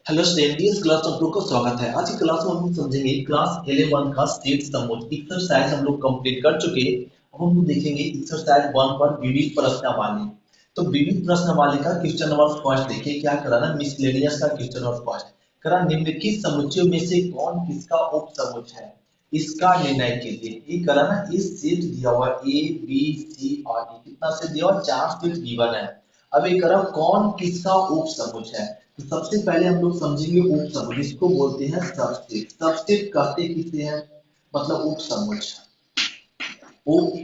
Hello student, इस class में आप लोग का स्वागत है। आज की क्लास में हम लोग समझेंगे क्लास 11 का स्टेट समुच्चय एक्सरसाइज हम लोग कंप्लीट कर चुके हैं। अब हम लोग देखेंगे एक्सरसाइज 1 पर विविध प्रश्नावली। तो विविध प्रश्नावली का क्वेश्चन नंबर फर्स्ट देखिए क्या करा ना, मिसलेनियस का क्वेश्चन नंबर फर्स्ट करा, निम्नलिखित समुच्चयों में से कौन किसका उप समुच्चय है, इसका निर्णय कीजिए। ये करा ना, इस सेट दिया हुआ ए बी सी और डी, कितना सेट दिया हुआ, 4 सेट गिवन है। अब ये करा कौन किसका उप समुच्चय है। तो सबसे पहले हम लोग समझेंगे उप समुच्चय, जिसको बोलते हैं सबसेट। सबसेट कहते किसे हैं, मतलब उप समुच्चय। उप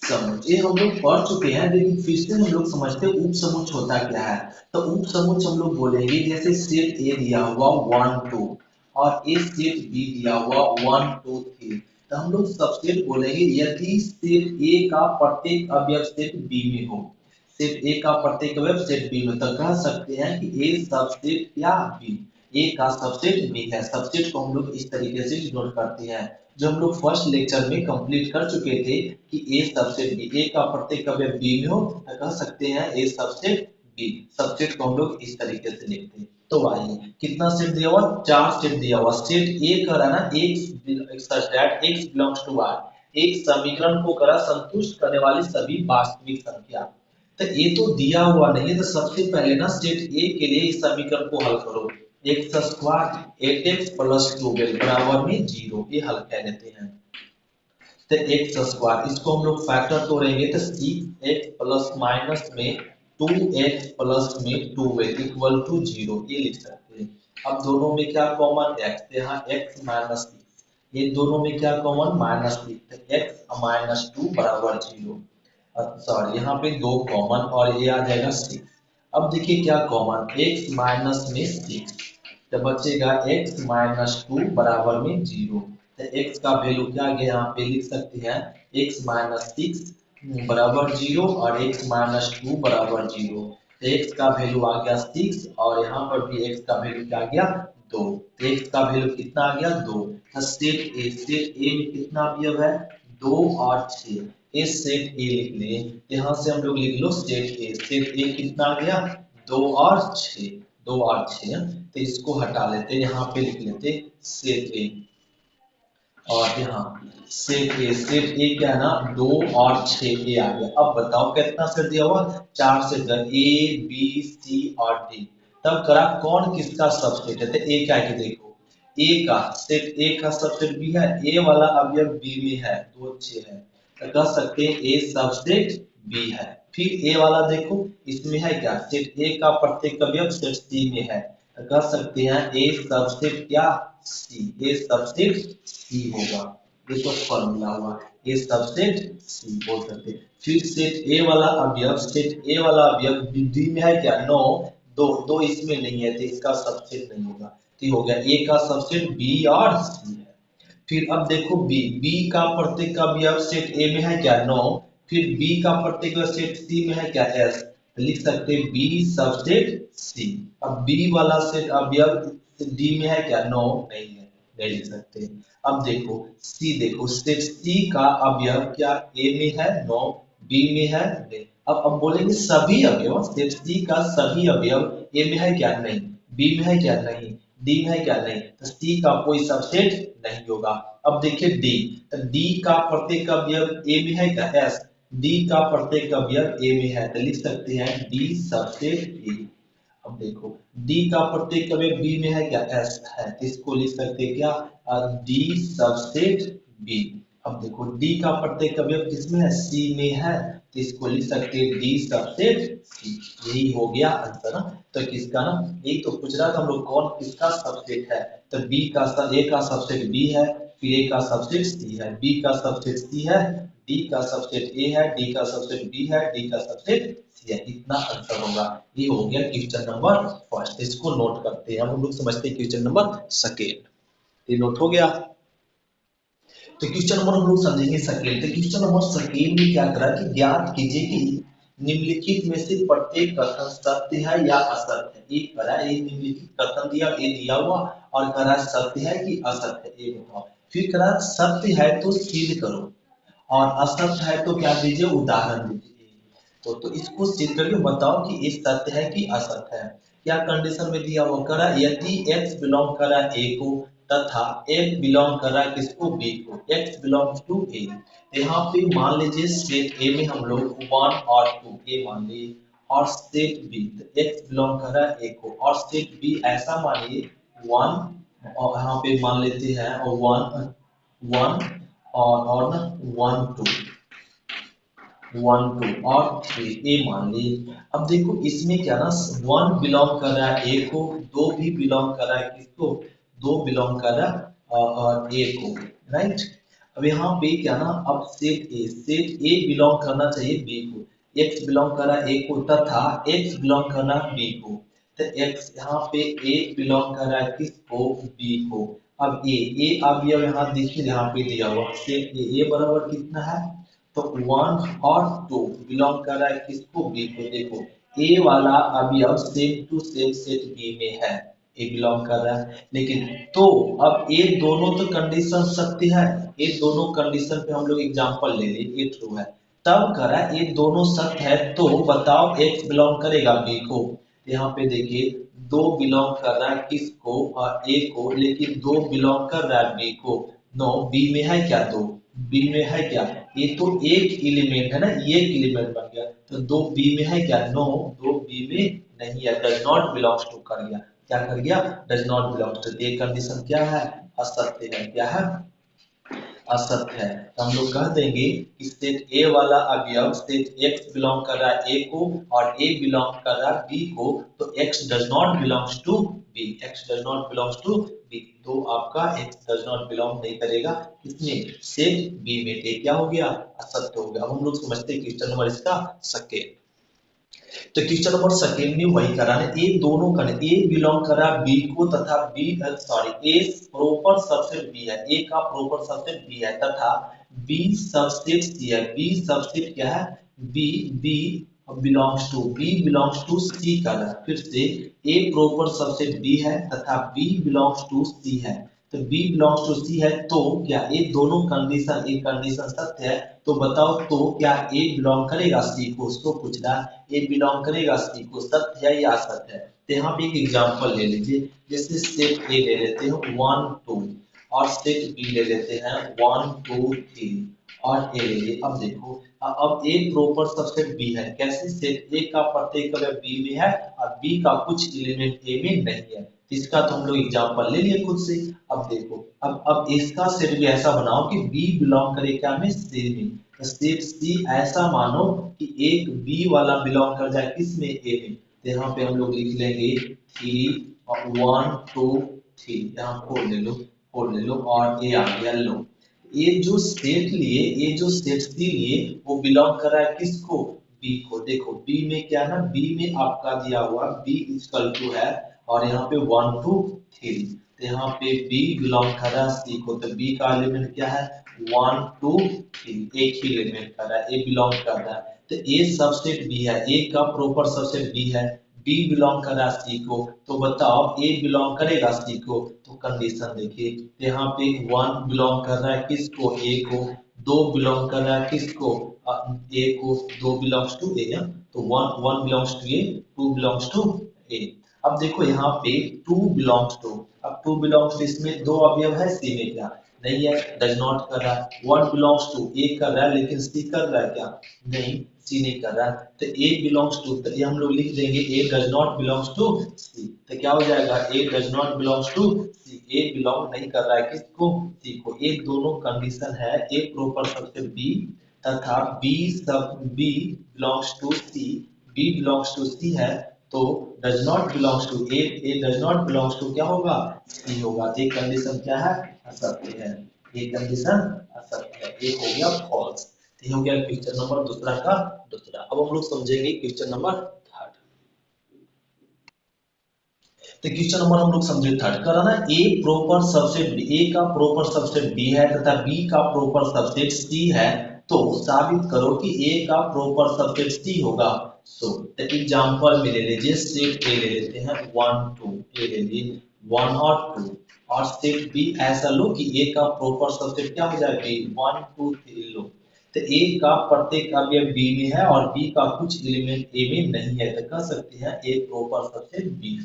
समुच्चय ये हम लोग पढ़ चुके हैं, लेकिन फिर से हम लोग समझते हैं उप समुच्चय होता क्या है। तो उप समुच्चय हम लोग बोलेंगे जैसे सेट ए दिया हुआ 1 2 और ए सेट बी दिया हुआ 1 2 3, तो हम लोग सबसेट बोलेंगे यदि सेट ए का प्रत्येक अवयव सेट बी में हो। सेट ए का प्रत्येक अवयव सेट बी में, तो कह सकते हैं कि ए सबसेट क्या बी, ए का सबसेट बी है। सबसेट को हम लोग इस तरीके से डिनोट करते हैं, जो हम लोग फर्स्ट लेक्चर में कंप्लीट कर चुके थे कि ए सबसेट बी, ए का प्रत्येक अवयव बी में हो तो कह सकते हैं ए सबसेट बी। सबसेट को हम लोग इस तरीके से लिखते हैं। तो आइए, कितना सेट दिया हुआ, 4 सेट दिया हुआ। सेट ए करा ना, x बिलोंग्स टू आर, एक समीकरण को करा संतुष्ट करने वाली सभी वास्तविक संख्या। तो ये तो दिया हुआ नहीं है, तो सबसे पहले ना सेट ए के लिए इस समीकरण को हल करो। एक्स स्क्वायर 8x प्लस 12 बराबर में 0, ये हल कर लेते हैं। तो एक्स स्क्वायर इसको हम लोग फैक्टर तोड़ेंगे तो 6x प्लस माइनस में 2x प्लस में 12 इक्वल टू 0, ये लिख सकते हैं। अब दोनों में क्या कॉमन, x, तो यहाँ x माइनस 6, ये दोनों में क्या कॉमन, माइनस 6, तो x माइनस 2 बराबर 0। सॉरी, यहाँ पे दो कॉमन और ये आ जाएगा 6। अब देखिए क्या कॉमन, x माइनस में 6, तो बचेगा x माइनस 2 बराबर में 0। तो x का वैल्यू क्या आ गया, यहाँ पे लिख सकते हैं x माइनस 6 बराबर 0 और x माइनस 2 बराबर 0। तो x का वैल्यू आ गया 6 और यहाँ पर भी x का वैल्यू क्या आ गया, 2। तो x का वैल्यू कितना आ गया, 2। तो सेट ए में कितना अवयव है, 2 और 6। इस सेट ए लिख ले, यहाँ से हम लोग लिख लो सेट ए। सेट ए कितना आ गया, 2 और 6, 2 और 6। तो इसको हटा लेते, यहाँ पे लिख लेते सेट ए, और यहाँ सेट ए क्या है ना, 2 और 6 ए आ गया। अब बताओ कितना सेट दिया हुआ, 4 सेट दिया, ए बी सी और डी। तब करा कौन किसका सबसेट है, तो ए क्या है कि देखो, ए का सबसेट बी है, ए वाला अवयव बी में है, 2 6 है, तो कह सकते हैं ए सबसेट बी है। फिर ए वाला देखो, इसमें है क्या, सेट ए का प्रत्येक अवयव सेट सी में है, तो कह सकते हैं ए सबसेट क्या, सी, ए सबसेट सी होगा। ये तो फॉर्मूला हुआ, ए सबसेट सी बोल सकते हैं। फिर सेट ए वाला अवयव डी में है क्या, 9, दो दो इसमें नहीं है, तो इसका सबसेट नहीं होगा। तो ये हो गया ए का सबसेट बी और सी है। फिर अब देखो बी का प्रत्येक अवयव सेट ए में है क्या, 9, फिर बी का प्रत्येक अवयव सेट सी में है क्या, एस, तो लिख सकते हैं बी सबसेट सी। अब बी वाला सेट अवयव डी में है क्या, 9 नहीं है, नहीं लिख सकते। अब देखो देखो सेट सी का अवयव क्या ए में है, 9, बी में है नहीं। अब बोलेंगे सभी अवयव, सेट सी का सभी अवयव ए में है क्या, नहीं, बी में है क्या, नहीं, डी में है क्या, नहीं, तो सी का कोई सबसेट नहीं होगा। अब देखिए डी, तो डी का प्रत्येक अवयव ए में है क्या, एस, डी का प्रत्येक अवयव ए में है, तो लिख सकते हैं डी सबसेट ए। अब देखो डी का प्रत्येक अवयव बी में है क्या, एस है, तो इसको लिख सकते हैं क्या, डी सबसेट बी। अब देखो डी का प्रत्येक अवयव किसमें है, सी में है, तो इसको लिख सकते हैं डी सबसेट सी। यही हो गया आंसर। तो किसका ना, एक तो पूछ रहा था हम लोग कौन किसका सबसेट है, तो ए का सबसेट बी है, फिर ए का सबसेट सी है, बी का सबसेट सी है, डी का सबसेट ए है, डी का सबसेट बी है, डी का सबसेट सी है। इतना आंसर होगा। ये हो गया क्वेश्चन नंबर फर्स्ट, इसको नोट करते हैं। हम लोग समझते हैं क्वेश्चन नंबर सेकेंड, ये नोट हो गया। तो क्वेश्चन नंबर हम लोग समझेंगे सेकेंड। तो क्वेश्चन नंबर सेकेंड में क्या करा कि ज्ञात कीजिए कि निम्नलिखित में से प्रत्येक कथन सत्य है या असत्य है। एक करा, एक निम्नलिखित कथन दिया, ये दिया हुआ, और करा सत्य है कि असत्य है, ये बताओ। फिर करा सत्य है तो सिद्ध करो, और असत्य है तो क्या दीजिए, उदाहरण दीजिए। तो इसको सिद्ध करके बताओ कि ये सत्य है कि असत्य है। क्या कंडीशन में दिया हुआ करा, यदि x बिलोंग करा a को तथा x बिलोंग करा किसको, b को, x बिलोंग्स टू a। यहाँ पे मान लीजिए सेट a में हम लोग 1 और 2 a मान लिए, और सेट b x बिलोंग करा a को, और सेट b ऐसा मानिए 1, और यहाँ पे मान लेते हैं 1 और ना 1 2 और 3 ए मान ली। अब देखो इसमें क्या ना 1 बिलोंग कर रहा है ए को, 2 भी बिलोंग कर रहा है किसको, 2 बिलोंग कर रहा है ए को, राइट। अब यहाँ पे क्या ना, अब सेट ए बिलोंग करना चाहिए बी को, एक्स बिलोंग कर रहा है ए को तथा एक्स बिलोंग करना बी को, तो एक्स यहाँ पे ए बिलोंग कर रहा है किसको, बी को। अब ए अब यहाँ देखिए यहाँ पे दिया हुआ सेट ए बराबर कितना है, तो 1 और 2 बिलोंग कर रहा है किसको, बी को। देखो ए वाला अवयव same to same set b में है, ए बिलोंग कर रहा है, लेकिन तो अब ये दोनों तो कंडीशन सत्य है, ये दोनों कंडीशन पे हम लोग एग्जांपल ले लिए, ये ट्रू है, तब करा ये दोनों सत्य है, तो बताओ एक्स बिलोंग करेगा बी को। यहाँ पे देखिए 2 बिलोंग कर रहा है किसको, ए को, लेकिन 2 बिलोंग कर रहा है बी को। नो, बी में है क्या, 2 बी में है क्या, ये तो एक एलिमेंट है ना, ये एक एलिमेंट बन गया, तो 2 बी में है क्या, नो 2 बी में नहीं है, डज नॉट बिलोंग्स टू कर गया, क्या कर गया, डज नॉट बिलोंग्स टू। ये कंडीशन क्या है, असत्य है, क्या है, असत्य है। तो हम लोग कह देंगे कि सेट ए वाला अवयव सेट एक्स बिलोंग कर रहा है ए को और ए बिलोंग कर रहा है बी को, तो x does not belongs to b, x does not belongs to b, तो आपका एक्स डज नॉट बिलोंग नहीं करेगा किसमें, सेट बी में। ये क्या हो गया, असत्य हो गया। अब हम लोग समझते हैं क्वेश्चन नंबर इसका सेकेंड। तो क्वेश्चन नंबर सेकेंड में वही करा है, ए दोनों का ए बिलोंग करा बी को तथा बी ए प्रॉपर सबसेट बी है, ए का प्रॉपर सबसेट बी है तथा बी सबसेट सी है, बी सबसेट क्या है, बी बी बिलोंग्स टू सी का है, फिर से ए प्रॉपर सबसेट बी है तथा बी बिलोंग्स टू सी है, तो बी बिलोंग्स टू सी है, तो क्या ये दोनों कंडीशन, एक कंडीशन सत्य है, तो बताओ तो क्या ए बिलोंग करेगा सी को, उसको पूछ रहा है ए बिलोंग करेगा सी को, सत्य है या असत्य है। तो यहाँ पे एक एग्जांपल ले लीजिए, जैसे सेट ए ले लेते हैं 1 2 और सेट बी ले लेते हैं 1 2 3 और ए ले लिए। अब देखो अब ए प्रॉपर सबसेट बी है, कैसे, सेट ए का प्रत्येक अवयव बी में है और बी का कुछ एलिमेंट ए में नहीं है, इसका तो हम लोग एग्जांपल ले लिए खुद से। अब देखो अब इसका सेट भी ऐसा बनाओ कि बी बिलोंग करे क्या में, सी में, तो सेट सी ऐसा मानो कि एक बी वाला बिलोंग कर जाए किस में, ए में, तो यहाँ पे हम लोग लिख लेंगे 3 और 1 2 3, यहाँ 4 ले लो और ए आ गया, लो ये जो सेट लिए, ये जो सेट सी लिए वो बिलोंग कर रहा है किसको, बी को। देखो बी में क्या है, बी में आपका दिया हुआ बी इक्वल टू है और यहाँ पे 1 2 3, तो यहाँ पे बी बिलोंग कर रहा है सी को, तो बी का एलिमेंट क्या है 1 2 3, एक ही एलिमेंट कर रहा है, ए बिलोंग कर रहा है, तो ए सबसेट बी है, ए का प्रॉपर सबसेट बी है, बी बिलोंग कर रहा है सी को, तो बताओ ए बिलोंग करेगा सी को, तो कंडीशन देखिए, तो यहाँ पे 1 बिलोंग कर रहा है किसको, ए को, 2 बिलोंग कर रहा है किसको, ए को, 2 बिलोंग्स टू ए, तो 1 belongs to A, 2 belongs to A. अब देखो यहाँ पे 2 बिलोंग्स टू, अब 2 बिलोंग्स टू इसमें 2 अवयव है, सी में क्या नहीं है, डज नॉट कर रहा है, 1 बिलोंग्स टू ए कर रहा है लेकिन सी कर रहा है क्या, नहीं सी नहीं कर रहा है, तो ए बिलोंग्स टू, तो ये हम लोग लिख देंगे A does not belongs to C, तो क्या हो जाएगा A does not belongs to C, A belong नहीं कर रहा है किसको, सी को। ये दोनों कंडीशन है, ए प्रॉपर सबसे बी तथा B belongs to C, B belongs to C है, तो does not belongs to A, A does not belongs to क्या होगा, सी होगा। एक कंडीशन क्या है, असत्य है, एक कंडीशन असत्य है, एक हो गया फॉल्स। ये हो गया क्वेश्चन नंबर दूसरा का दूसरा। अब हम लोग समझेंगे क्वेश्चन नंबर थर्ड। तो क्वेश्चन नंबर हम लोग समझे थर्ड, कराना ए प्रॉपर सबसेट बी, ए का प्रॉपर सबसेट बी है तथा बी का प्रॉपर सबसेट सी है, तो साबित करो कि ए का प्रॉपर सबसेट सी होगा। सो द एग्जांपल में ले लीजिए, सेट ए ले लेते हैं 1 2, ए ले लिए 1 और 2, और सेट बी ऐसा लो कि ए का प्रॉपर सबसेट क्या हो जाए बी, 1 2 3 लो, तो ए का प्रत्येक अवयव बी में है और बी का कुछ एलिमेंट ए में नहीं है, तो कह सकते हैं ए प्रॉपर सबसेट बी।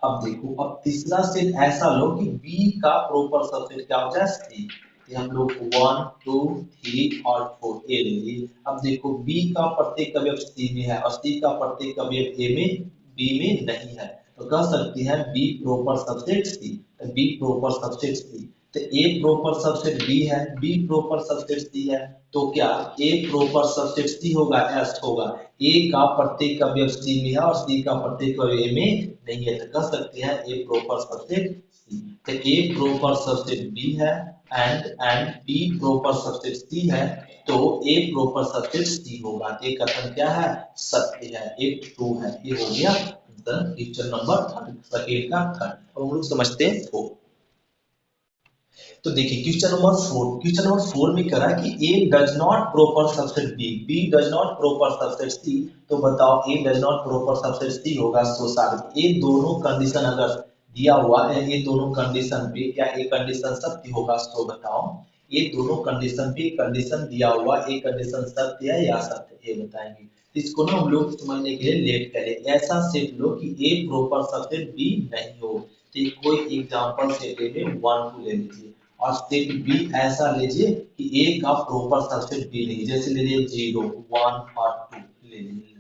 अब देखो, अब तीसरा सेट ऐसा लो कि बी का प्रॉपर सबसेट क्या हो जाए सी। हम लोग 1 2 3 और 4 ए ले लिए। अब देखो बी का प्रत्येक अवयव सी में है और सी का प्रत्येक अवयव ए में बी में नहीं है, तो कह सकते हैं बी प्रॉपर सबसेट सी। तो बी प्रॉपर सबसेट सी, तो ए प्रॉपर सबसेट बी है, बी प्रॉपर सबसेट सी है, तो क्या ए प्रॉपर सबसेट सी होगा, एस होगा। ए का प्रत्येक अवयव सी में है और सी का प्रत्येक अवयव ए में नहीं है, तो कह सकते हैं ए प्रॉपर सबसेट सी। तो ए प्रॉपर सबसेट बी है एंड बी प्रॉपर सबसेट सी है, तो ए प्रॉपर सबसेट सी होगा। ए कथन क्या है, सत्य है, ए ट्रू है। ये हो गया क्वेश्चन नंबर थर्ड, सेकंड का थर्ड। अब हम लोग समझते हैं फोर्थ। तो देखिए क्वेश्चन नंबर 4, क्वेश्चन नंबर 4 में कह रहा है कि A does not proper subset B, B does not proper subset C, तो बताओ A does not proper subset C होगा सो साबित। ये दोनों कंडीशन अगर दिया हुआ है, ये दोनों कंडीशन पे क्या ये कंडीशन सत्य होगा, तो बताओ ये दोनों कंडीशन पे कंडीशन दिया हुआ, एक कंडीशन सत्य है या असत्य है, ये बताएंगे। इसको ना हम लोग समझने के लिए लेट करें। ऐसा सेट लो कि ए प्रॉपर सबसेट बी नहीं हो, तो कोई एग्जांपल सेट ले 1 2 ले लीजिए, और सेट बी ऐसा लीजिए कि ए का प्रॉपर सबसेट बी नहीं, जैसे ले लीजिए 0 1 और 2 ले लीजिए,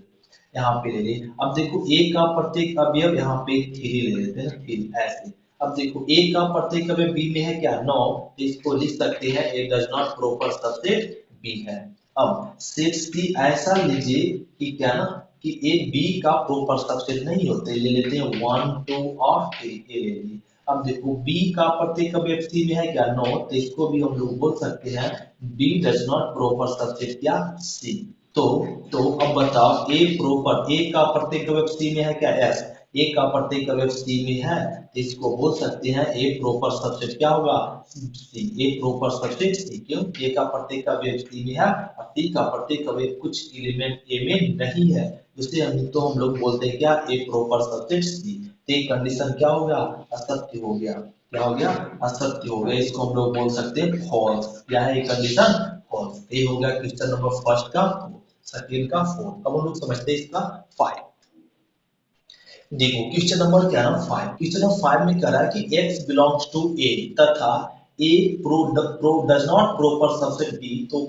यहाँ पे ले लीजिए। अब देखो ए का प्रत्येक अवयव यहाँ पे 3 ले लेते हैं, 3 ऐसे। अब देखो ए का प्रत्येक अवयव बी में है क्या 9, तो इसको लिख सकते हैं A does not proper subset B है। अब सेट सी ऐसा लीजिए कि क्या ना कि ए बी का प्रॉपर सबसेट नहीं होते, ले लेते हैं 1 2 और 3 ए ले लीजिए। अब देखो बी का प्रत्येक अवयव सी में है क्या 9, तो इसको भी हम लोग बोल सकते हैं B does not proper subset क्या सी। तो अब बताओ ए प्रॉपर, ए का प्रत्येक अवयव सी में है क्या एस, ए का प्रत्येक अवयव सी में है, तो इसको बोल सकते हैं ए प्रॉपर सबसेट क्या होगा सी। ए प्रॉपर सबसेट सी, क्यों ए का प्रत्येक अवयव सी में है और सी का प्रत्येक अवयव कुछ एलिमेंट ए में नहीं है, जिसे हम लोग बोलते हैं क्या ए प्रॉपर सबसेट सी। तो कंडीशन क्या होगा, असत्य हो गया। क्या हो गया, असत्य हो गया, इसको हम लोग बोल सकते हैं फॉल्स। क्या है ये कंडीशन, फॉल्स। ये हो गया क्वेश्चन नंबर फर्स्ट का, सेकंड का फोर्थ। अब हम लोग समझते हैं इसका 5। देखो क्वेश्चन नंबर क्या ना 5, क्वेश्चन नंबर 5 में कह रहा है कि x बिलोंग्स टू a तथा a प्रो does not proper subset b, तो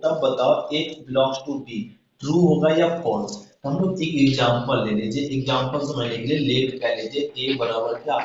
तब बताओ x belongs to b true होगा या फॉल्स। तो हम लोग एक एग्जांपल ले लीजिए, एग्जांपल समझने के लिए लेट कह लीजिए a बराबर क्या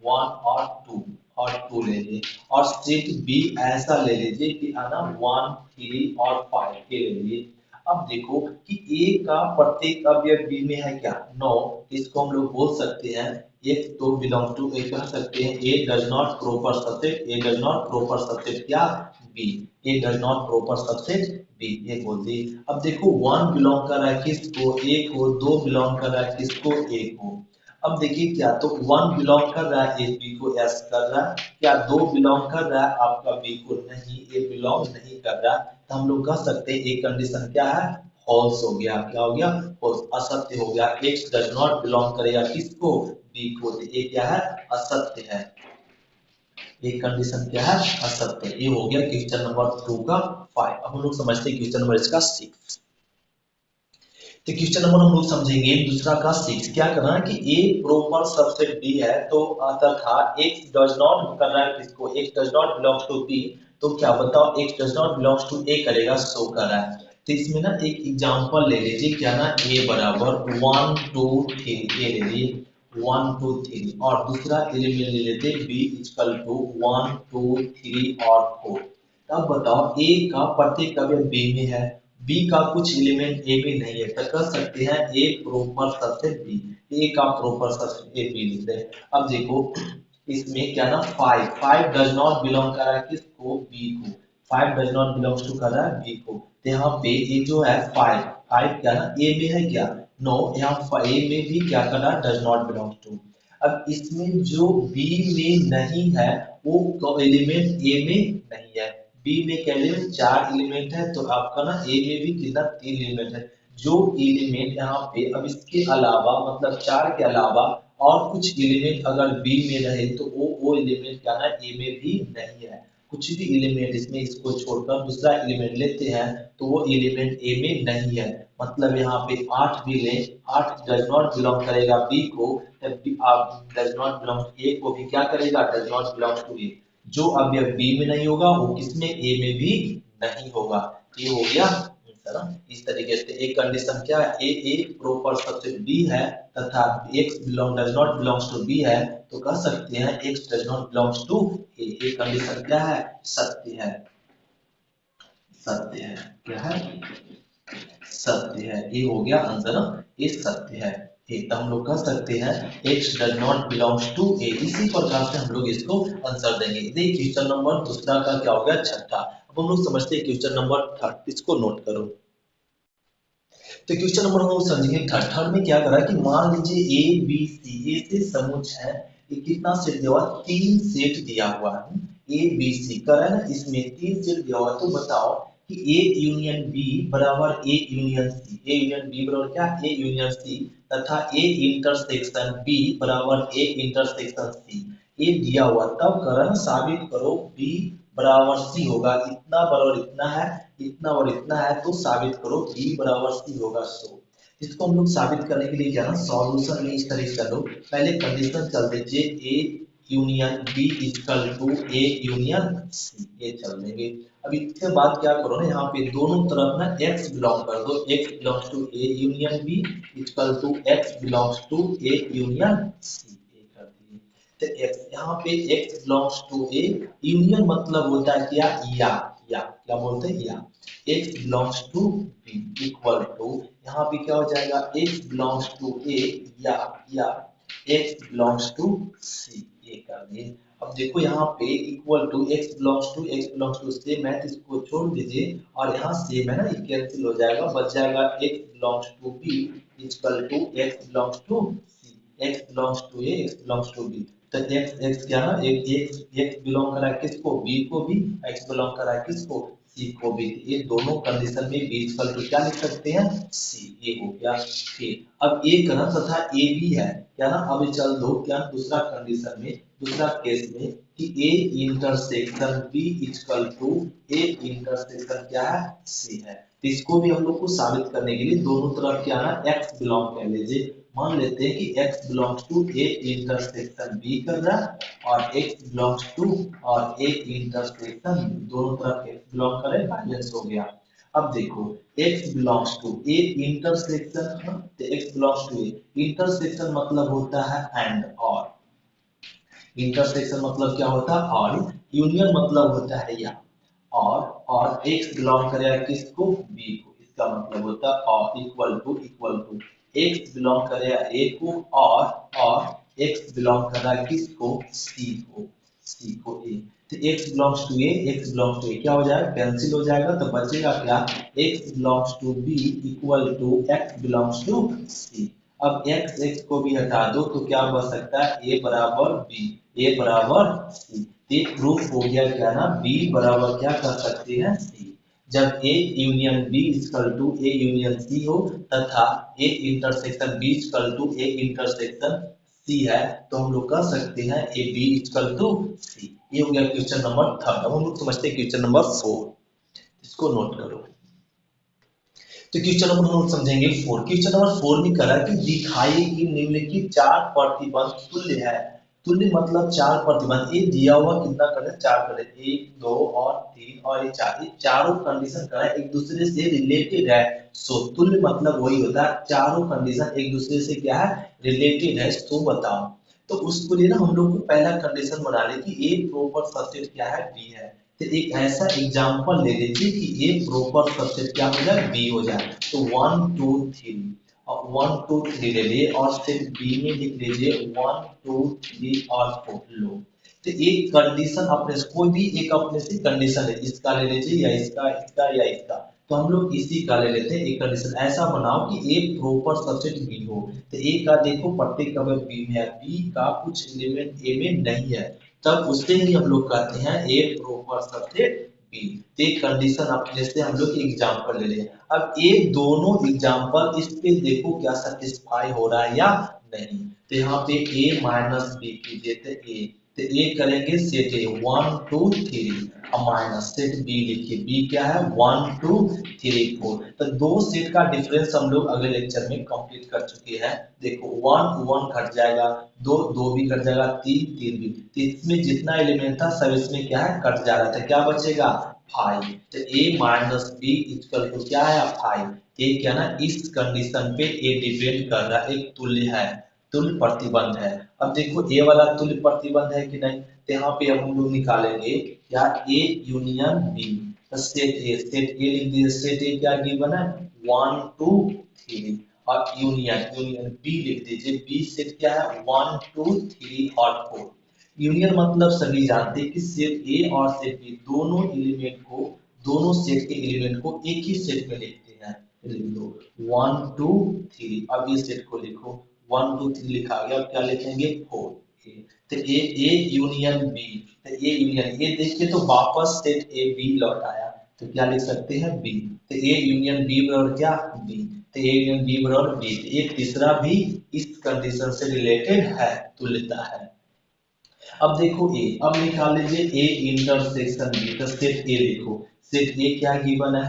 1 और 2 और 2 ले लीजिए, और सेट b ऐसा ले लीजिए कि आना 1 3 और 5 के ले लीजिए। अब देखो कि ए का प्रत्येक अवयव बी में है क्या 9, इसको हम लोग बोल सकते हैं x तो बिलोंग टू ए, कह सकते हैं A does not proper subset, A does not proper subset क्या B, A does not proper subset B, ये बोल दी। अब देखो 1 बिलोंग कर रहा है किसको ए को, 2 बिलोंग कर रहा है किसको ए को। अब देखिए क्या, तो 1 बिलोंग कर रहा है ए बी को एस कर रहा है, क्या 2 बिलोंग कर रहा है आपका बी को नहीं, ए बिलोंग नहीं कर रहा, तो हम लोग कह सकते हैं एक कंडीशन क्या है फॉल्स हो गया। क्या हो गया, फॉल्स, असत्य हो गया। x डज नॉट बिलोंग करेगा किसको b को, तो ये क्या है असत्य है, एक कंडीशन क्या है असत्य। ये हो गया क्वेश्चन नंबर 2 का 5। अब हम लोग समझते हैं क्वेश्चन नंबर इसका 6। तो क्वेश्चन नंबर हम लोग समझेंगे दूसरा का 6। क्या करना है कि a प्रॉपर सबसेट b है, तो तथा x डज नॉट कर रहा है किसको, x does not belongs to b, तो क्या बताओ x does not belongs to a करेगा, सो कर रहा है। तो इसमें ना एक एग्जांपल ले लीजिए, क्या ना a बराबर 1 2 3 a ले लीजिए 1 2 3, और दूसरा एलिमेंट ले लेते b इक्वल टू 1 2 3 और 4। तब बताओ a का प्रत्येक अवयव b में है, बी का कुछ एलिमेंट ए में नहीं है, तो कर सकते हैं ए प्रॉपर सबसेट बी, ए का प्रॉपर सबसेट ए बी लिखते हैं। अब देखो इसमें क्या ना 5 5 डज नॉट बिलोंग कर रहा है किसको बी को, 5 डज नॉट बिलोंग्स टू कर रहा है बी को, तो यहाँ पे ये जो है 5 5 क्या ना ए में है क्या नो, यहाँ ए में भी क्या कर रहा है डज नॉट बिलोंग टू। अब इसमें जो बी में नहीं है वो एलिमेंट ए में नहीं है, बी में क्या एलिमेंट 4 एलिमेंट है, तो आपका ना ए में भी कितना 3 एलिमेंट है। जो एलिमेंट यहाँ पे अब इसके अलावा मतलब 4 के अलावा और कुछ एलिमेंट अगर बी में रहे, तो वो एलिमेंट क्या ना ए में भी नहीं है। कुछ भी एलिमेंट इसमें इसको छोड़कर दूसरा एलिमेंट लेते हैं तो वो एलिमेंट ए में नहीं है। मतलब यहाँ पे 8 भी ले, 8 डज नॉट बिलोंग करेगा बी को, तब आप डज नॉट बिलोंग ए को भी क्या करेगा, डज नॉट बिलोंग टू ए। जो अवयव बी में नहीं होगा वो किसमें, ए में भी नहीं होगा। ये हो गया है ना। इस तरीके से एक कंडीशन क्या है, ए एक प्रॉपर सबसेट बी है तथा x belong does not belongs to B है, तो कह सकते हैं x does not belongs to A. ये कंडीशन क्या है, सत्य है, सत्य है, क्या है, सत्य है। ये हो गया आंसर, ये सत्य है। ये तो हम लोग कह सकते हैं x does not belongs to A. इसी प्रकार से हम लोग इसको आंसर देंगे। देखिए क्वेश्चन नंबर दूसरा का क्या हो गया, छठा। अब हम लोग समझते हैं क्वेश्चन नंबर थर्ड, इसको नोट करो। तो क्वेश्चन नंबर हम समझेंगे थर्ड। थर्ड में क्या करा कि मान लीजिए ए बी सी ऐसे समूह है, ये कितना सेट दिया हुआ, 3 सेट दिया हुआ है। ए बी सी करा है ना, इसमें 3 सेट दिया हुआ है। तो बताओ कि ए यूनियन बी बराबर a union c, a union b बराबर क्या, ए यूनियन सी, तथा ए इंटरसेक्शन बी बराबर ए इंटरसेक्शन सी। ये दिया हुआ, तब करा ना साबित करो बी बराबर सी होगा, इतना बराबर इतना है, इतना और इतना है, तो साबित करो बी बराबर सी होगा। सो इसको हम लोग साबित करने के लिए क्या ना, सॉल्यूशन में इस तरह से कर लो। पहले कंडीशन चल दीजिए a union b equal to A union c, ये चल देंगे। अब इसके बाद क्या करो ना, यहाँ पे दोनों तरफ ना x बिलोंग कर दो, x belongs to A union b equal to x belongs to A union c. तो x यहाँ पे x belongs to A, union मतलब होता है क्या, या क्या बोलते हैं, या। x belongs to b equal to, यहाँ पे क्या हो जाएगा, x बिलोंग्स टू a या x बिलोंग्स टू c, ये कर दिए। अब देखो यहाँ पे equal to x belongs to same है, तो इसको छोड़ दीजिए और यहाँ सेम है ना, ये कैंसिल हो जाएगा, बच जाएगा x belongs to b equal to x belongs to c, x belongs to a, x belongs to b। तो x क्या है, x बिलोंग कर रहा है किसको, b को भी, x बिलोंग कर रहा है किसको, c को भी। ये दोनों कंडीशन में b इक्वल टू क्या लिख सकते हैं, c। ये हो गया। फिर अब a का ना तथा a भी है क्या ना, अब चल दो क्या दूसरा कंडीशन में, दूसरा केस में कि a intersection b equal to a intersection क्या है, c है। तो इसको भी हम लोग को साबित करने के लिए दोनों तरफ क्या ना x बिलोंग कर लीजिए। मान लेते हैं कि x belongs to a intersection b कर रहा है और x बिलोंग्स टू और a इंटरसेक्शन, दोनों तरफ x बिलोंग करे, बैलेंस हो गया। अब देखो x belongs to a intersection, तो x belongs to a intersection मतलब होता है एंड और, इंटरसेक्शन मतलब क्या होता है, और यूनियन मतलब होता है या। और x बिलोंग करेगा किसको, b को, इसका मतलब होता है और इक्वल टू x बिलोंग करेगा a को और x बिलोंग कर रहा है किसको, c को a। तो x belongs to a, x belongs to a क्या हो जाएगा, कैंसिल हो जाएगा, तो बचेगा क्या, x belongs to b equal to x belongs to c। अब x को भी हटा दो तो क्या बच सकता है, a बराबर b, a बराबर c। ये प्रूफ हो गया क्या ना, b बराबर क्या कर सकते हैं, c। जब a union b equal to a union c हो तथा a intersection b equal to a intersection c है, तो हम लोग कह सकते हैं a b equal to c। ये हो गया क्वेश्चन नंबर थर्ड। अब हम लोग समझते हैं क्वेश्चन नंबर फोर, इसको नोट करो। तो क्वेश्चन नंबर हम समझेंगे फोर। क्वेश्चन नंबर फोर में करा कि दिखाई कि निम्नलिखित चार प्रतिबंध तुल्य है। तुल्य मतलब चार प्रतिबंध, ये दिया हुआ कितना करे, चार करे, एक दो और तीन और ये चार, ये चारों कंडीशन करा एक दूसरे से रिलेटेड है। सो तुल्य मतलब वही होता है, चारों कंडीशन एक दूसरे से क्या है, रिलेटेड है। तो बताओ, तो उसको लिए ना हम लोग को पहला कंडीशन बना ले कि ए प्रॉपर सबसेट क्या है, बी है। तो एक ऐसा एग्जांपल ले लीजिए कि ए प्रॉपर सबसेट क्या हो जाए, बी हो जाए। तो 1 2 3 और 1 2 3 ले लिए और सेट बी में लिख लीजिए 1 2 3 और 4 लो। तो एक कंडीशन अपने से, कोई भी एक अपने से कंडीशन है, इसका ले लीजिए या इसका या इसका। तो हम लोग इसी का ले लेते हैं। एक कंडीशन ऐसा बनाओ कि ए प्रॉपर सबसेट बी हो। तो ए का देखो प्रत्येक अवयव बी में है, बी का कुछ एलिमेंट ए में नहीं है, तब उससे ही हम लोग कहते हैं ए प्रॉपर सबसेट बी। एक कंडीशन अपने से हम लोग एग्जांपल ले लें। अब ये दोनों एग्जांपल इस पे देखो क्या सेटिस्फाई हो रहा है या नहीं। तो यहाँ पे a माइनस बी कीजिए तो a, तो ए करेंगे सेट ए 1 2 3 अब माइनस सेट बी लिखिए, बी क्या है 1 2 3 4। तो दो सेट का डिफरेंस हम लोग अगले लेक्चर में कंप्लीट कर चुके हैं। देखो 1 1 घट जाएगा, 2 2 भी घट जाएगा, 3 3 भी, तो इसमें जितना एलिमेंट था सब इसमें क्या है कट जा रहा था, क्या बचेगा 5। तो a minus b equal to क्या है 5। ये क्या ना इस कंडीशन पे ए डिपेंड कर रहा है, एक तुल्य है, तुल्य प्रतिबंध है। अब देखो ए वाला तुल्य प्रतिबंध है कि नहीं, तो यहाँ पे अब हम लोग निकालेंगे क्या ए यूनियन बी। तो सेट ए लिख दीजिए, सेट ए क्या गिवन है 1 2 3 और यूनियन यूनियन बी लिख दीजिए, बी सेट क्या है 1 2 3 और 4। यूनियन मतलब सभी जानते हैं कि सेट ए और सेट बी दोनों एलिमेंट को, दोनों सेट के एलिमेंट को एक ही सेट में लिखते हैं। लिख दो 1 2 3, अब ये सेट को लिखो 1 2 3 लिखा गया, अब क्या लिखेंगे 4। तो ए यूनियन बी, तो ए यूनियन ए देखिए तो वापस सेट ए बी लौट आया, तो क्या लिख सकते हैं बी। तो ए यूनियन बी बराबर क्या बी, तो ए यूनियन बी बराबर बी। एक तीसरा भी इस कंडीशन से रिलेटेड है, तुल्यता है। अब देखो ए, अब निकाल लीजिए ए इंटरसेक्शन बी, तो सेट ए लिखो, सेट ए क्या गिवन है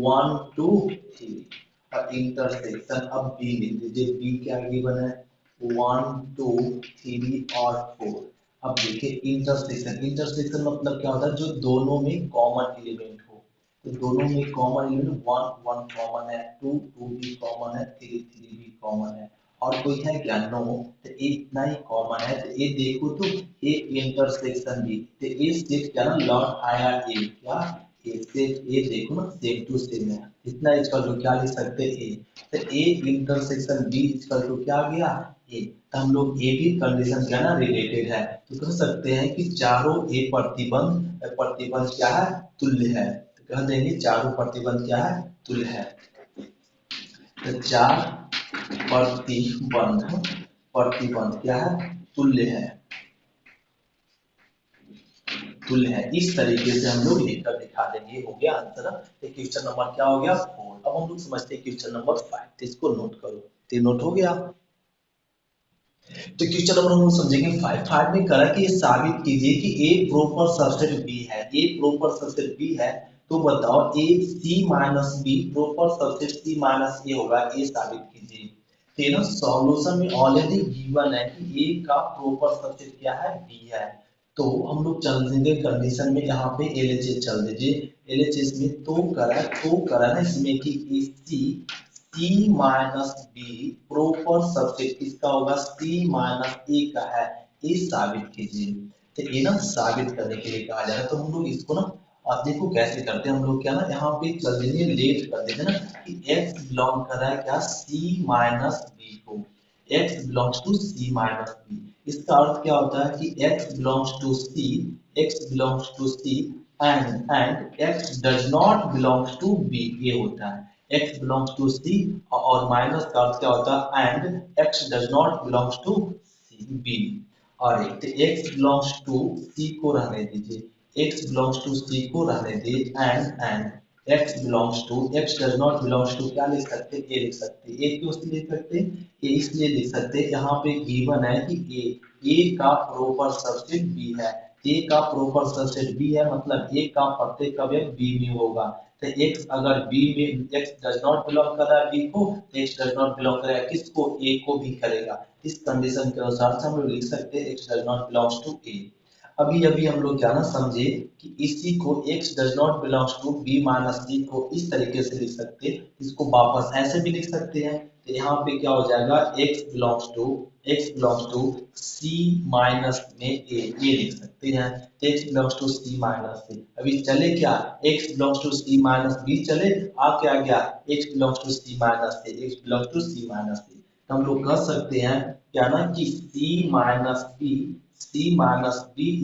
1 2 3 और इंटरसेक्शन अब बी लिख दीजिए, बी क्या गिवन है 1 2 3 और 4। अब देखिए इंटरसेक्शन, इंटरसेक्शन मतलब क्या होता है जो दोनों में कॉमन एलिमेंट हो, तो दोनों में कॉमन एलिमेंट 1 1 कॉमन है, 2 2 भी कॉमन है, 3 3 भी कॉमन है और कोई है क्या नो, तो ए इतना ही कॉमन है। तो ये देखो तो ए इंटरसेक्शन बी, तो ए सेट क्या ना लॉट आया ए क्या ए सेट ए देखो ना सेम टू सेम है, इतना इसका जो क्या लिख सकते हैं ए। तो ए इंटरसेक्शन बी इसका जो क्या आ गया ए, तो हम लोग ए भी कंडीशन क्या ना रिलेटेड है, तो कह सकते हैं कि चारों ए प्रतिबंध प्रतिबंध क्या है तुल्य है, तो कह देंगे चारों प्रतिबंध क्या है तुल्य है। तो चार प्रतिबंध, प्रतिबंध क्या है तुल्य है, तुल्य है। इस तरीके से हम लोग लिखकर दिखा देंगे, हो गया आंसर। तो क्वेश्चन नंबर क्या हो गया 4। अब हम लोग समझते हैं क्वेश्चन नंबर 5, तो इसको नोट करो, तो नोट हो गया। तो क्वेश्चन नंबर हम लोग समझेंगे 5। 5 में करा कि ये साबित कीजिए कि ए प्रॉपर सबसेट बी है, ए प्रॉपर सबसेट बी है, तो बताओ A C minus B proper subset C minus A होगा, ये साबित कीजिए। तो ना सॉल्यूशन में ऑलरेडी गिवन है कि ए का प्रॉपर सबसेट क्या है बी है, तो हम लोग चल देंगे कंडीशन में, यहाँ पे एलएचएस चल दीजिए, एलएचएस में तो करा ना इसमें कि ए सी C minus B proper subset किसका होगा C माइनस ए का है, ये साबित कीजिए। तो ये ना साबित करने के लिए कहा जा रहा है, तो हम लोग इसको ना आप देखो कैसे करते हैं हम लोग, क्या ना यहाँ पे चल देंगे लेट कर देंगे ना कि x बिलोंग कर रहा है क्या C माइनस बी को, x belongs to C minus b. इसका अर्थ क्या होता है कि x belongs to C, x belongs to C and x does not belongs to B, ये होता है x belongs to C और माइनस का अर्थ क्या होता है and x does not belongs to C B। और एक तो x belongs to C को रहने दीजिए, x belongs to C को रहने दीजिए and x belongs to x does not belongs to क्या लिख सकते हैं a लिख सकते हैं, a क्यों लिख सकते हैं a इसलिए लिख सकते हैं यहाँ पे गिवन है कि a का प्रॉपर सबसेट b है, a का प्रॉपर सबसेट b है मतलब a का प्रत्येक अवयव b में होगा। तो x अगर b में x डज नॉट बिलोंग कर रहा है b को, x डज नॉट बिलोंग करेगा किसको a को भी करेगा। इस कंडीशन के अनुसार से हम लोग लिख सकते हैं x does not belongs to a। अभी अभी हम लोग क्या ना समझे कि इसी को x does not belongs to b minus c को इस तरीके से लिख सकते हैं, इसको वापस ऐसे भी लिख सकते हैं। तो यहाँ पे क्या हो जाएगा x belongs to c minus में a, ये लिख सकते हैं। तो x belongs to c minus c, अभी चले क्या x belongs to c minus b चले, आ क्या गया x belongs to c minus a, x belongs to c minus a। तो हम लोग कह सकते हैं क्या ना कि c minus b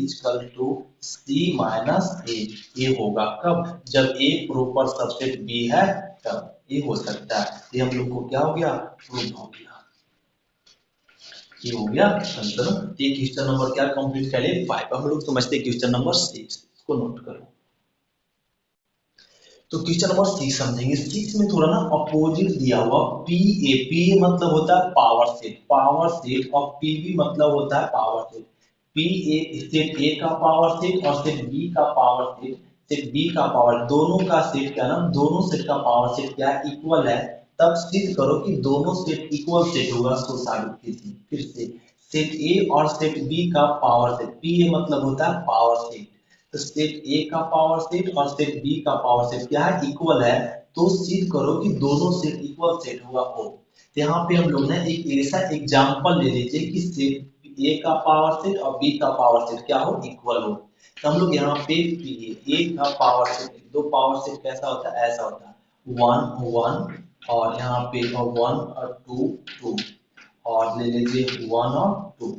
equal to c minus a, ये होगा कब जब a प्रॉपर सबसेट b है तब ये हो सकता है। ये हम लोग को क्या हो गया प्रूव हो गया, ये हो गया आंसर। ये क्वेश्चन नंबर क्या कंप्लीट कर लिए 5। हम लोग समझते हैं क्वेश्चन नंबर 6, इसको नोट करो। तो क्वेश्चन नंबर 6 समझेंगे। 6 में थोड़ा ना अपोजिट दिया हुआ पी ए मतलब होता है पावर सेट, पावर सेट और पीवी मतलब होता है power set. P A set A का पावर सेट और सेट बी का पावर सेट, सेट बी का पावर, दोनों का सेट क्या नाम, दोनों सेट का पावर सेट क्या है, इक्वल है। तब सिद्ध करो कि दोनों सेट इक्वल सेट होगा। तो साबित कीजिए। फिर से सेट ए और सेट बी का पावर सेट, पी ए मतलब होता है पावर सेट, तो सेट ए का पावर सेट और सेट बी का पावर सेट क्या है, इक्वल है। तो सिद्ध करो कि दोनों सेट इक्वल सेट होगा हो। तो यहाँ पे हम लोग ने एक ऐसा एग्जांपल ले लीजिए कि सेट ए का पावर सेट और बी का पावर सेट क्या हो, इक्वल हो। तो हम लोग यहाँ पे ए का पावर सेट, दो पावर सेट कैसा होता है, ऐसा होता है 1 1, और यहाँ पे 1 और 2 2, और ले लीजिए 1 और 2,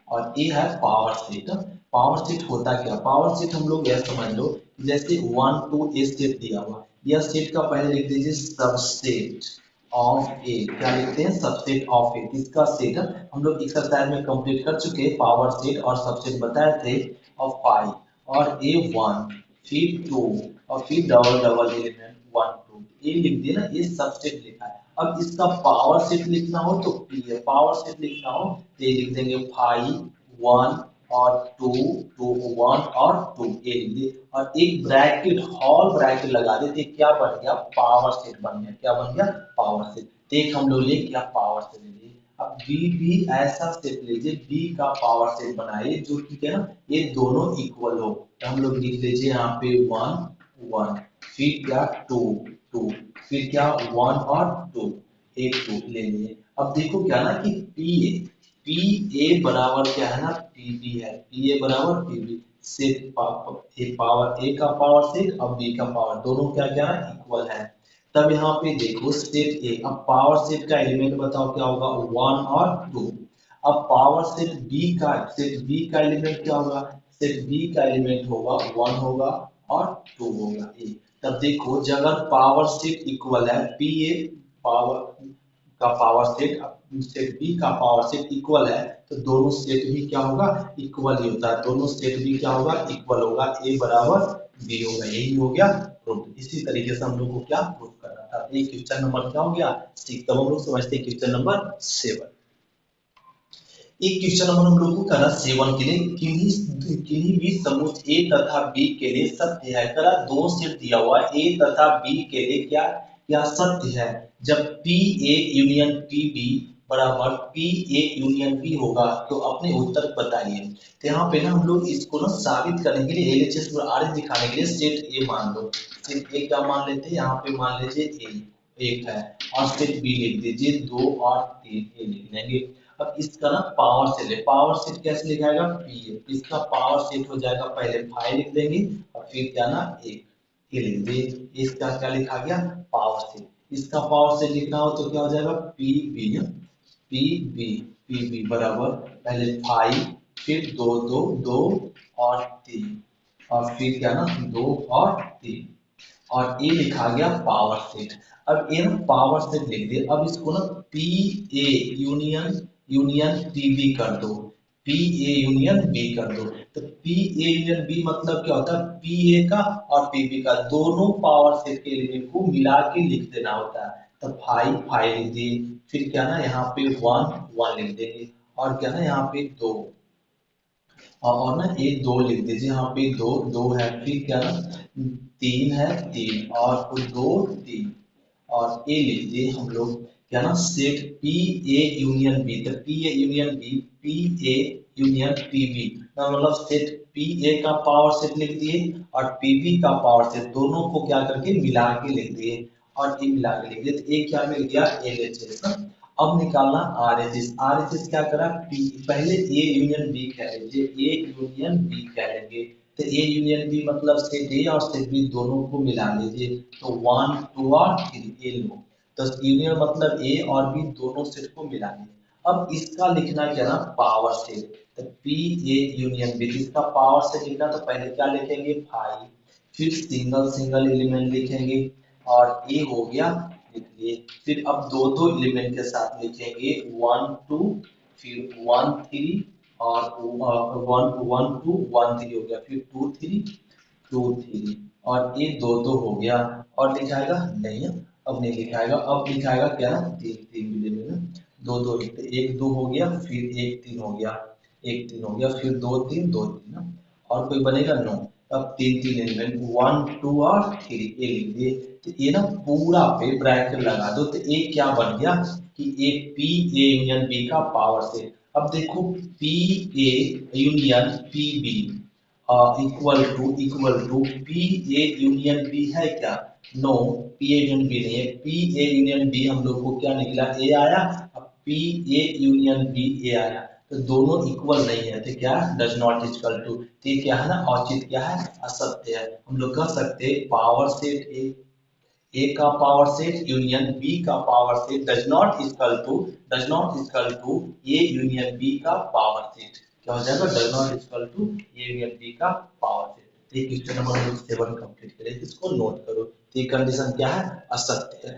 और ये है पावर सेट। पावर सेट होता क्या, पावर सेट हम लोग यह समझ लो जैसे 1 2 ए सेट दिया हुआ, यह सेट का पहले लिख दीजिए सबसेट ऑफ ए, क्या लिखते हैं, सबसेट ऑफ ए। इसका सेट हम लोग एक्सरसाइज में कंप्लीट कर चुके हैं, पावर सेट और सबसेट बताए थे, और 5 और ए 1 फिर 2 और फिर डबल डबल एलिमेंट 1 2, ये लिख दिए ना, ये सबसेट लिखा है। अब इसका पावर सेट लिखना हो तो पी है, पावर सेट लिखना हो तो ये लिख देंगे 5 1 और 2 2 1 और 2, ये लिख दिए, और एक ब्रैकेट हॉल ब्रैकेट लगा देते, क्या बन गया, पावर सेट बन गया। क्या बन गया, पावर सेट। देख हम लोग ले क्या, पावर सेट ले। अब बी भी ऐसा सेट लीजिए, बी का पावर सेट बनाइए जो कि क्या ना, ये दोनों इक्वल हो। तो हम लोग लिख लीजिए यहाँ पे 1 1, फिर क्या 2 2, फिर क्या 1 और 2, एक 2 ले लिए। अब देखो क्या ना कि पी ए बराबर क्या है ना, पी बी है, पी ए बराबर पी बी, सेट पावर ए का पावर सेट और बी का पावर, दोनों क्या क्या है, इक्वल है। तब यहाँ पे देखो सेट ए, अब पावर सेट का एलिमेंट बताओ क्या होगा, 1 और 2। अब पावर सेट बी का एलिमेंट क्या होगा, सेट बी का एलिमेंट होगा 1 होगा और 2 होगा ए। तब देखो जब अगर पावर सेट इक्वल है, पी ए पावर का पावर सेट सेट बी का पावर सेट इक्वल है, तो दोनों सेट भी क्या होगा, इक्वल ही होता है, दोनों सेट भी क्या होगा, इक्वल होगा, ए बराबर बी होगा, यही हो गया प्रूफ। इसी तरीके से हम लोग को क्या प्रूफ करना था। एक क्वेश्चन नंबर क्या हो गया, 6। तब हम लोग समझते हैं क्वेश्चन नंबर 7। एक क्वेश्चन नंबर हम लोग को करना 7 के लिए, किन्हीं भी समूह ए तथा बी के लिए सत्य है, करा दो सेट दिया हुआ है, ए तथा बी के लिए क्या क्या सत्य है, जब पी ए यूनियन पी बी बराबर पी ए यूनियन बी होगा, तो अपने उत्तर बताइए। तो यहाँ पे ना हम लोग इसको ना साबित करने के लिए एलएचएस और आरएच दिखाने के लिए सेट ए मान लो, सेट ए क्या मान लेते हैं, यहाँ पे मान लीजिए ए एक है, और सेट बी लिख दीजिए 2 और 3, ए लिख लेंगे। अब इसका ना पावर सेट है, पावर सेट कैसे लिखाएगा, पी है, इसका पावर सेट हो जाएगा, पहले 5 लिख देंगे और फिर क्या ना एक, ये लिख दिए, इसका क्या लिखा गया, पावर सेट। इसका पावर सेट लिखना हो तो क्या हो जाएगा, p b, p b, p b बराबर पहले 5 फिर 2 2 2 और 3, और फिर क्या ना 2 और 3, और ये लिखा गया पावर सेट। अब ये ना पावर सेट लिख दिए, अब इसको ना पी ए यूनियन यूनियन पी बी कर दो, पी ए यूनियन बी कर दो। तो पी ए यूनियन बी मतलब क्या होता है, पी ए का और पी बी का दोनों पावर सेट के एलिमेंट को मिला के लिख देना होता है। तो 5 5 लिख दिए, फिर क्या ना यहाँ पे 1 1 लिख देंगे, और क्या ना यहाँ पे 2, और ना ये 2 लिख दीजिए, यहाँ पे 2 2 है, फिर क्या ना 3 है 3, और फिर 2 3, और ए लिख दिए हम लोग, क्या ना सेट पी ए यूनियन बी, तो पी ए यूनियन बी, पी ए यूनियन पी बी, मतलब सेट पी ए का पावर सेट लिख दिए और पी बी का पावर सेट, दोनों को क्या करके मिला के लिख दिए, और ए मिला के लिख दिए, तो ए क्या मिल गया, एल एच एस। अब निकालना R H S, R H S क्या करा, पी पहले ए यूनियन बी कह लीजिए, ए यूनियन बी कह लेंगे, तो ए यूनियन बी मतलब सेट ए और सेट बी दोनों को मिला लीजिए, तो 1 2 और 3, ए लो, तो यूनियन मतलब ए और बी दोनों सेट को मिला लीजिए। अब इसका लिखना क्या ना, पावर सेट, तो पी ए यूनियन बी, इसका पावर सेट लिखना तो पहले क्या लिखेंगे 5, फिर सिंगल सिंगल एलिमेंट लिखेंगे, और ए हो गया लिख लिए, फिर अब दो दो एलिमेंट के साथ लिखेंगे 1 2, फिर 1 3, और 1 1 2 1 3 हो गया, फिर 2 3 2 3, और ये दो दो हो गया, और लिखाएगा नहीं, अब नहीं लिखाएगा, अब लिखाएगा क्या, 3 3 एलिमेंट, दो दो लिखते, 1 2 हो गया, फिर 1 3 हो गया, एक 3 हो गया, फिर 2 3 2 3 ना, और कोई बनेगा 9। अब 3 3 एलिमेंट 1 2 और 3 ये लिख दिए। तो ये ना पूरा पे ब्रैकेट लगा दो, तो ए क्या बन गया कि a p A union B का पावर सेट। अब देखो p A union P b equal to p A union b है क्या? नो, पी ए यूनियन बी नहीं है। पी ए यूनियन बी हम लोग को क्या निकला? ए आया। अब पी ए यूनियन बी ए आया, तो दोनों इक्वल नहीं है, तो क्या डज नॉट इक्वल टू, तो ये क्या है ना, औचित्य क्या है, असत्य है। हम लोग कह सकते हैं पावर सेट ए का पावर सेट यूनियन बी का power set does not equal to A union B का पावर सेट। क्या हो जाएगा? Does not equal to A union B का power set. Question number 7 complete करें, इसको नोट करो। तो ये कंडीशन क्या है? असत्य है।